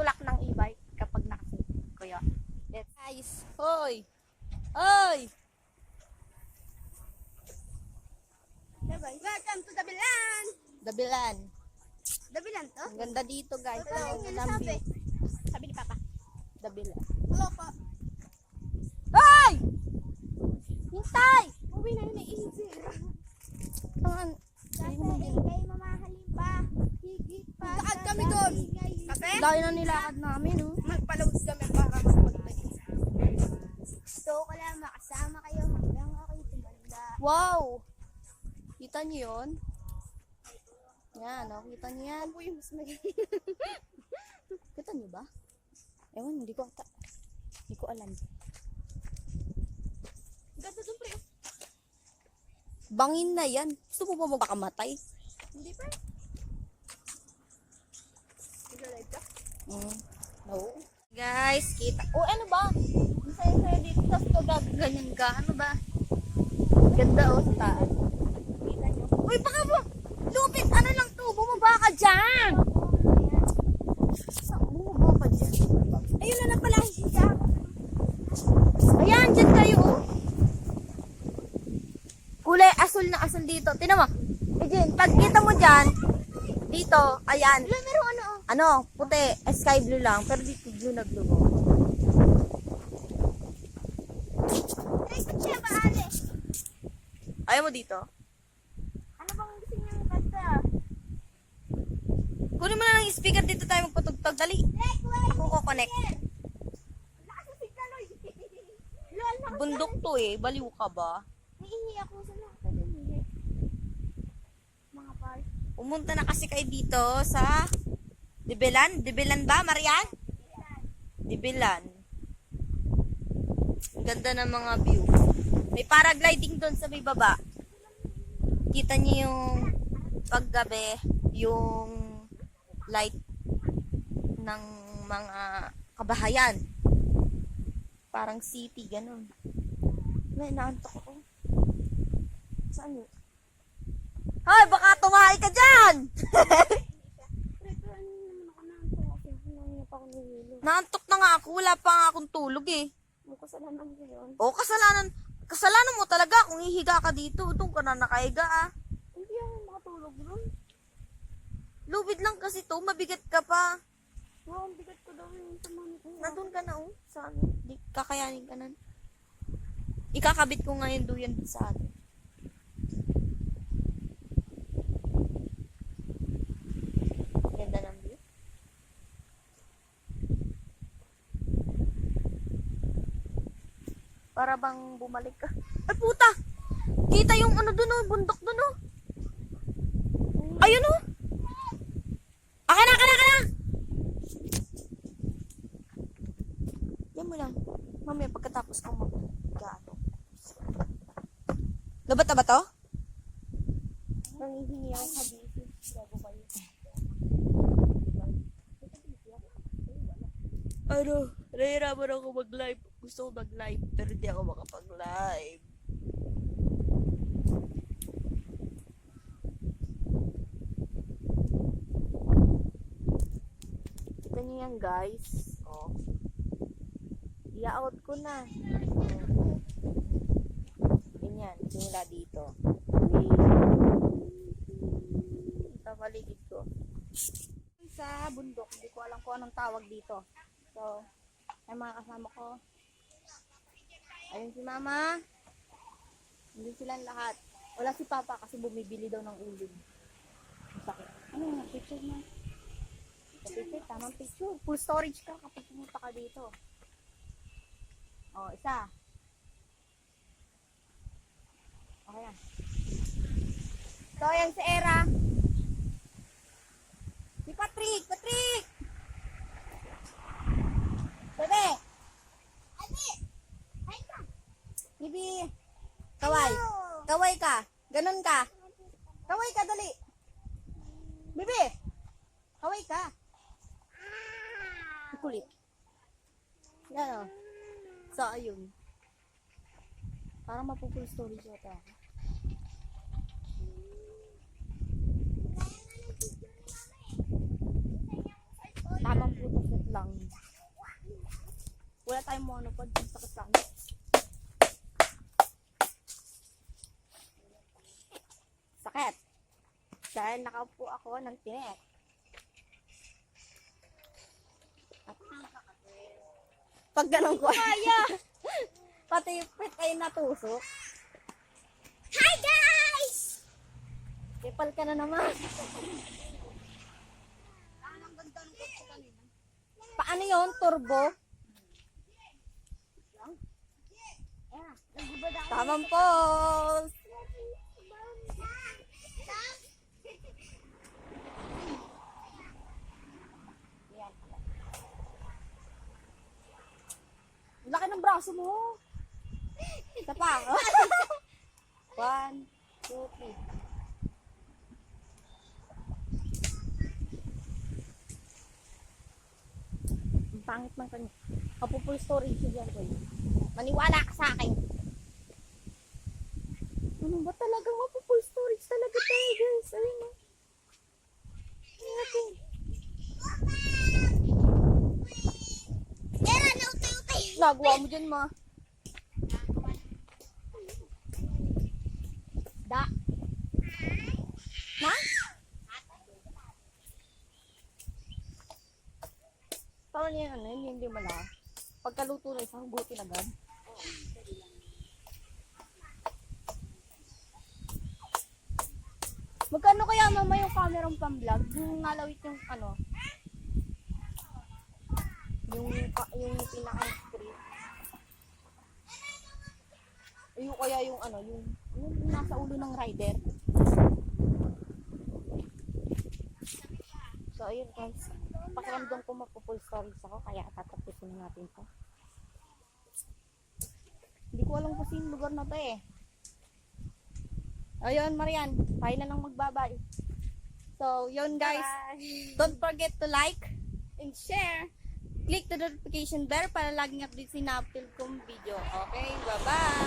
tulak ng e-bike kapag nakasit ko yun. Guys, hoy! Hoy! Welcome to Dabilan! Dabilan. Dabilan to? Ang ganda dito guys. Wala Ang yung ganda ng sabi. view. Sabi ni Papa. Dabilan. Hello po. Hoy! Hintay! Uwi na yun easy. Saan? Kasi kay mamahalin pa. Higit pa. Lakad kami doon. Kasi Layo na nilakad namin, oh. magpaload kami para mag-vlog. Gusto ko lang makasama kayo hanggang ako'y tumanda. Wow! Kita niyo yun? Yan, oh. Kita niyo yan. Ako yung mas magiging. Kita niyo ba? Ewan, hindi ko ata. Hindi ko alam. Ganda doon pre. Bangin na yan. Gusto mo ba magpakamatay? Hindi pa. Nag-live ka? No. Guys, kita. Oh, ano ba? Ang saya-saya dito sa Stogag. Ganyan ka. Ano ba? Ganda, oh, sa taas. Kita niyo. Uy, baka mo! Lupit! Ano lang to? Bumaba ka dyan! Bumaba ka dyan. Ayun na lang pala siya. Ayan, dyan kayo, oh. Kulay asul na asul dito. Tingnan mo. Ejin, pag kita mo dyan, dito, ayan. Meron ano oh. Ano, puti, sky blue lang, pero dito blue na blue. Ay, siya ba ale? Ayaw mo dito? Ano bang gusto niyang kanta? Kunin mo na lang yung speaker dito tayo magpatugtog. Dali. Ako ko connect. Lakas ng signal oy. Lol na. Bundok to eh. Baliw ka ba? Naiihi ako sa lahat ng hindi. Mga par. Pumunta na kasi kayo dito sa Dibelan. Dibelan ba, Marian? Dibelan. Ang ganda ng mga view. May paragliding doon sa may baba. Kita niyo yung paggabi, yung light ng mga kabahayan. Parang city, ganun. May naantok ako. Saan yun? Hoy, baka tumahay ka dyan! Naantok na nga ako. Wala pa nga akong tulog eh. Kasalanan ko yun. O, kasalanan mo talaga kung ihiga ka dito. Doon ka na nakahiga ah. Hindi ako makatulog nun. Lubid lang kasi to. Mabigat ka pa. Wow, ang bigat ko daw yung tumanik ko. Nandun ka na oh. Sa ano? Di, kakayanin ka na. Ikakabit ko ngayon duyan sa atin. Ganda ng view. Para bang bumalik ka. Ay puta! Kita yung ano dun oh, bundok dun oh. Ayun oh. Akin na! Yan mo lang. Mamaya pagkatapos ko mag-gaano. Labat na ba to? Nangihingi ako kabisi. Bago kayo. Ano? Nahihirapan ako mag-live. Gusto ko mag-live, pero di ako makapag-live. Kita niyo yan guys. Oh. I-out ko na. Oh. Ganyan. Simula dito. Ito paligid ko. Sa bundok. Hindi ko alam kung anong tawag dito. So, ay mga kasama ko. Ayun si Mama. Hindi silang lahat. Wala si Papa kasi bumibili daw ng uling. Sakit. Ano nga, picture na? Picture, tamang picture. Full storage ka kapag pumunta ka dito. O, isa. Okay yan. So, yan si Era. Si Patrick! Bebe! Ate! Ay ka! Bibi! Kaway! Kaway ka! Ganon ka! Kaway ka, dali! Bibi! Kaway ka! Kulit. Yan o. So, ayun. Parang mapupull story siya ito. Tamang putok lang. Wala tayong monopod. Sakit lang. Sakit. Dahil nakaupo ako ng tinik. Pag ganun ko. Kaya! Pati yung pit ay natusok. Hi guys! Kipal ka na naman. Paano yun? Turbo? Tamang pose! Yan. Ang laki ng braso mo. Isa pa. 1, 2, 3. Ang pangit man kanya. Kapupul story siya dyan. Maniwala ka sa akin. Ano ba talaga? Kapupul storage talaga tayo guys. Ayun o. Okay. Era na utay-utay. Nagawa mo dyan ma. Da. Ma? Parang yan ano, hindi mo na. Pagkaluto na isang buti agad. Magkano kaya mama yung camera pang-vlog? Yung nalawit yung ano? Yung pinaka-screen. Yung kaya yung ano, yung nasa ulo ng rider. So ayun guys. Pakiramdam ko magpo-full stories ako kaya tatapusin natin to. Hindi ko alam kung sino lugar na to eh. Ayun, Marian, tayo na lang magbabay. So, yun guys. Bye. Don't forget to like and share. Click the notification bell para laging update si na-upload kong video. Okay, bye-bye!